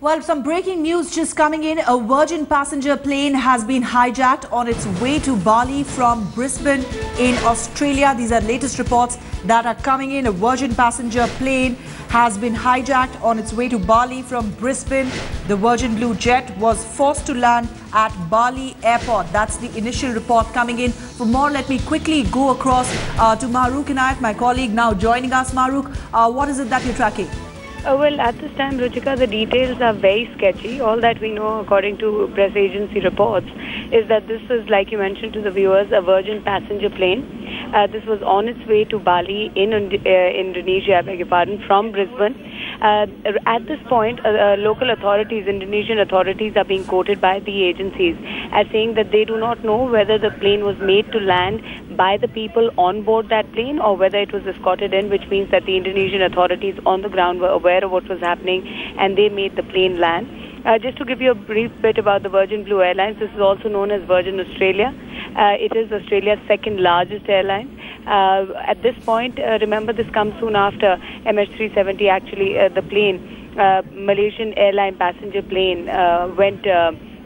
Well, some breaking news just coming in. A Virgin passenger plane has been hijacked on its way to Bali from Brisbane in Australia. These are latest reports that are coming in. A Virgin passenger plane has been hijacked on its way to Bali from Brisbane. The Virgin Blue jet was forced to land at Bali airport. That's the initial report coming in. For more, let me quickly go across to Mahrukh Inayat, my colleague, now joining us. Mahrukh, what is it that you're tracking? Well, at this time, Ruchika, the details are very sketchy. All that we know, according to press agency reports, is that this is, like you mentioned to the viewers, a Virgin passenger plane. This was on its way to Bali in Indonesia, I beg your pardon, from Brisbane. At this point, local authorities, Indonesian authorities, are being quoted by the agencies as saying that they do not know whether the plane was made to land by the people on board that plane or whether it was escorted in, which means that the Indonesian authorities on the ground were aware of what was happening and they made the plane land. Just to give you a brief bit about the Virgin Blue Airlines, this is also known as Virgin Australia. It is Australia's second largest airline. At this point, remember, this comes soon after MH370, actually, the plane, Malaysian airline passenger plane, went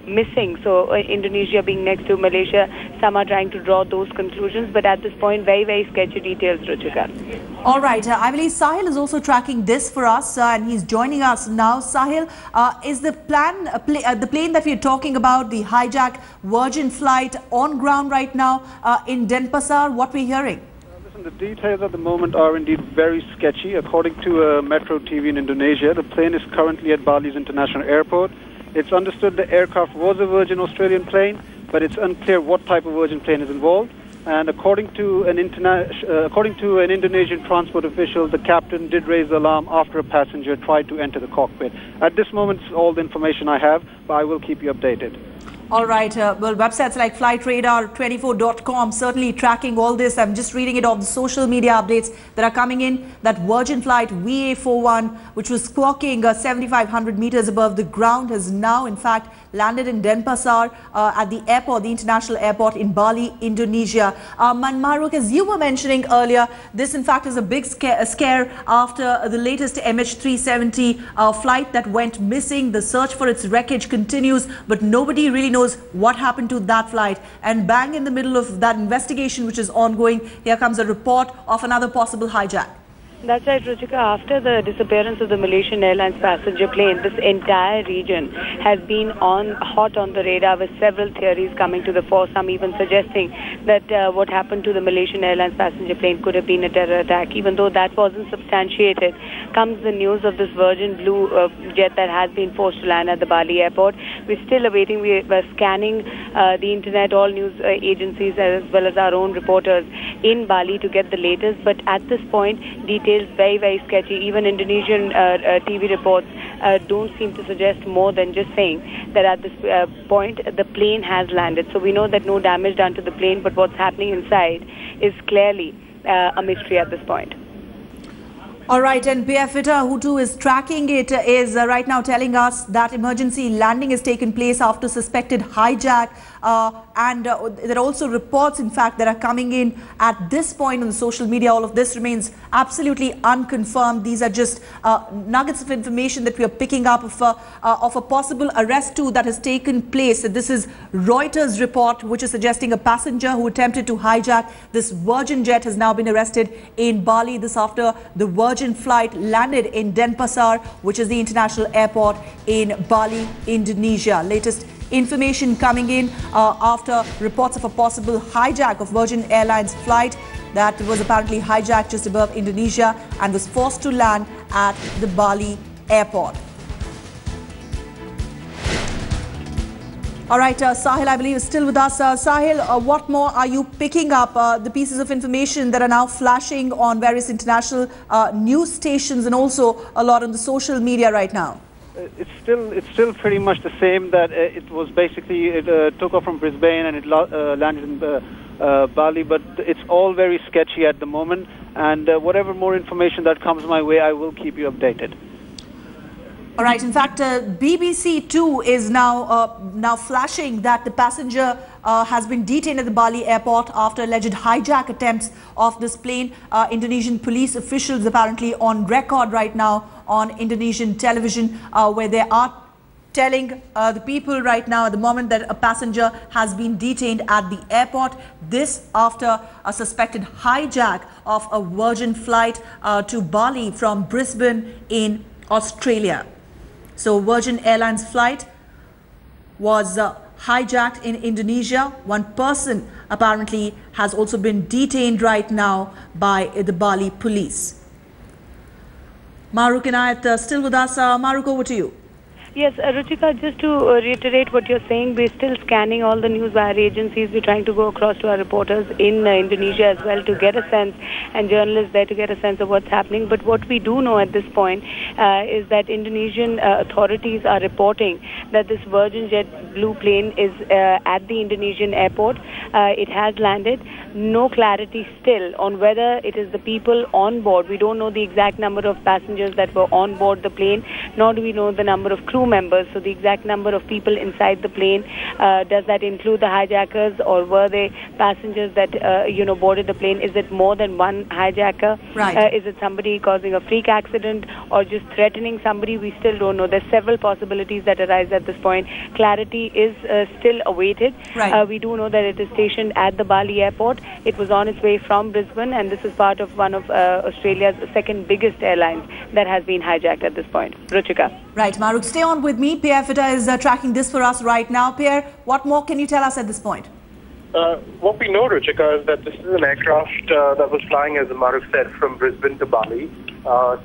missing. So Indonesia being next to Malaysia, some are trying to draw those conclusions, but at this point, very, very sketchy details, Ruchika. All right, I believe Sahil is also tracking this for us, and he's joining us now. Sahil, is the plane that we're talking about, the hijacked Virgin flight, on ground right now in Denpasar? What we're hearing? Listen, the details at the moment are indeed very sketchy. According to Metro TV in Indonesia, the plane is currently at Bali's international airport. It's understood the aircraft was a Virgin Australian plane, but it's unclear what type of Virgin plane is involved. And according to an Indonesian transport official, the captain did raise the alarm after a passenger tried to enter the cockpit. At this moment, it's all the information I have, but I will keep you updated. All right. Well, websites like flightradar24.com certainly tracking all this. I'm just reading it off the social media updates that are coming in. That Virgin flight VA41, which was squawking 7,500 meters above the ground, has now, in fact, landed in Denpasar at the airport, the international airport in Bali, Indonesia. Mahrukh, as you were mentioning earlier, this, in fact, is a big scare after the latest MH370 flight that went missing. The search for its wreckage continues, but nobody really knows what happened to that flight. And bang in the middle of that investigation, which is ongoing, here comes a report of another possible hijack. That's right, Ruchika. After the disappearance of the Malaysian Airlines passenger plane, this entire region has been hot on the radar, with several theories coming to the fore, some even suggesting that what happened to the Malaysian Airlines passenger plane could have been a terror attack. Even though that wasn't substantiated, comes the news of this Virgin Blue jet that has been forced to land at the Bali airport. We're still awaiting. We're scanning the internet, all news agencies as well as our own reporters in Bali to get the latest. But at this point, details very, very sketchy. Even Indonesian TV reports don't seem to suggest more than just saying that at this point the plane has landed. So we know that no damage done to the plane, but what's happening inside is clearly a mystery at this point. All right, and Piafita, who too is tracking it, is right now telling us that emergency landing has taken place after suspected hijack. And there are also reports, in fact, that are coming in at this point on the social media. All of this remains absolutely unconfirmed. These are just nuggets of information that we are picking up of a possible arrest too that has taken place. This is Reuters report, which is suggesting a passenger who attempted to hijack this Virgin jet has now been arrested in Bali. This after the Virgin flight landed in Denpasar, which is the international airport in Bali, Indonesia. Latest information coming in after reports of a possible hijack of Virgin Airlines flight that was apparently hijacked just above Indonesia and was forced to land at the Bali airport. All right, Sahil, I believe is still with us. Sahil, what more are you picking up? The pieces of information that are now flashing on various international news stations and also a lot on the social media right now. It's still pretty much the same, that it was basically, it took off from Brisbane and it landed in Bali, but it's all very sketchy at the moment, and whatever more information that comes my way, I will keep you updated. All right. In fact, BBC 2 is now flashing that the passenger has been detained at the Bali airport after alleged hijack attempts of this plane. Indonesian police officials apparently on record right now on Indonesian television where they are telling the people right now at the moment that a passenger has been detained at the airport. This after a suspected hijack of a Virgin flight to Bali from Brisbane in Australia. So Virgin Airlines flight was hijacked in Indonesia. One person apparently has also been detained right now by the Bali police. Maruk Inayat still with us. Maruk, over to you. Yes, Ruchika, just to reiterate what you're saying, we're still scanning all the news wire agencies. We're trying to go across to our reporters in Indonesia as well to get a sense, and journalists there to get a sense of what's happening. But what we do know at this point is that Indonesian authorities are reporting that this Virgin Jet blue plane is at the Indonesian airport. It has landed. No clarity still on whether it is the people on board. We don't know the exact number of passengers that were on board the plane, nor do we know the number of crew members. So the exact number of people inside the plane, does that include the hijackers, or were they passengers that boarded the plane? Is it more than one hijacker? Right. Is it somebody causing a freak accident or just threatening somebody? We still don't know. There's several possibilities that arise at this point. Clarity is still awaited. Right. We do know that it is stationed at the Bali airport. It was on its way from Brisbane, and this is part of one of Australia's second biggest airlines that has been hijacked at this point. Ruchika. Right, Maruk, stay on with me. Pierre Fitta is tracking this for us right now. Pierre, what more can you tell us at this point? What we know, Ruchika, is that this is an aircraft that was flying, as Maruk said, from Brisbane to Bali.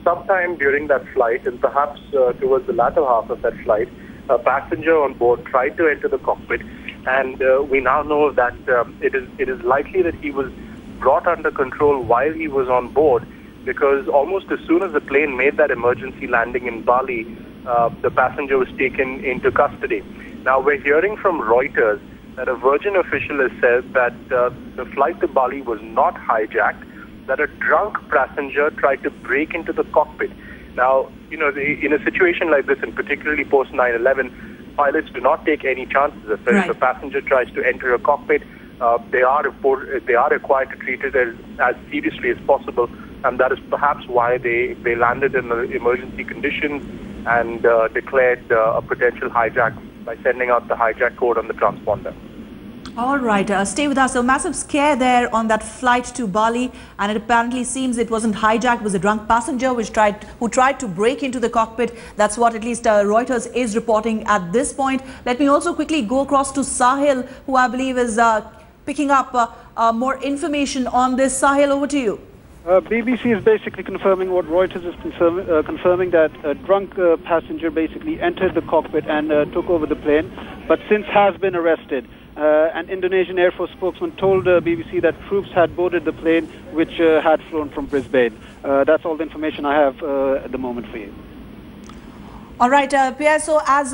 Sometime during that flight, and perhaps towards the latter half of that flight, a passenger on board tried to enter the cockpit, and we now know that it is likely that he was brought under control while he was on board, because almost as soon as the plane made that emergency landing in Bali, the passenger was taken into custody. Now, we're hearing from Reuters that a Virgin official has said that the flight to Bali was not hijacked, that a drunk passenger tried to break into the cockpit. Now, in a situation like this, and particularly post 9/11, pilots do not take any chances. If a passenger tries to enter a cockpit, they are required to treat it as seriously as possible, and that is perhaps why they landed in emergency conditions and declared a potential hijack by sending out the hijack code on the transponder. All right, stay with us. A massive scare there on that flight to Bali, and it apparently seems it wasn't hijacked, it was a drunk passenger who tried to break into the cockpit. That's what at least Reuters is reporting at this point. Let me also quickly go across to Sahil, who I believe is picking up more information on this. Sahil, over to you. BBC is basically confirming what Reuters is confirming, that a drunk passenger basically entered the cockpit and took over the plane, but since has been arrested. An Indonesian Air Force spokesman told BBC that troops had boarded the plane which had flown from Brisbane. That's all the information I have at the moment for you. All right, Pierre, so as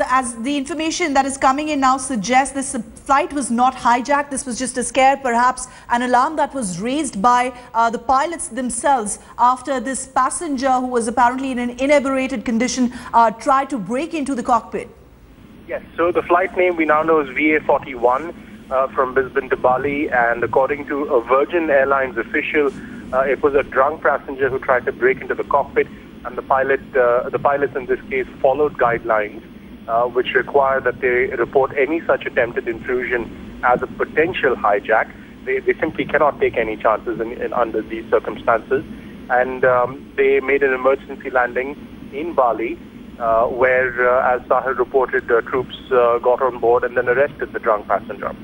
the information that is coming in now suggests, this flight was not hijacked. This was just a scare, perhaps an alarm that was raised by the pilots themselves after this passenger, who was apparently in an inebriated condition, tried to break into the cockpit. Yes, so the flight name we now know is VA41 from Brisbane to Bali, and according to a Virgin Airlines official, it was a drunk passenger who tried to break into the cockpit, and the pilots in this case followed guidelines which require that they report any such attempted intrusion as a potential hijack. They simply cannot take any chances under these circumstances, and they made an emergency landing in Bali, where, as Sahil reported, troops got on board and then arrested the drunk passenger.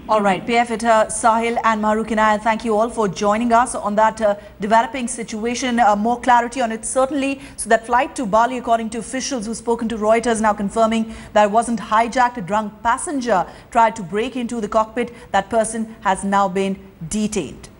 All right, Pierre Fitta, Sahil and Maruk Inayat, thank you all for joining us on that developing situation. More clarity on it certainly. So that flight to Bali, according to officials who've spoken to Reuters, now confirming that it wasn't hijacked. A drunk passenger tried to break into the cockpit. That person has now been detained.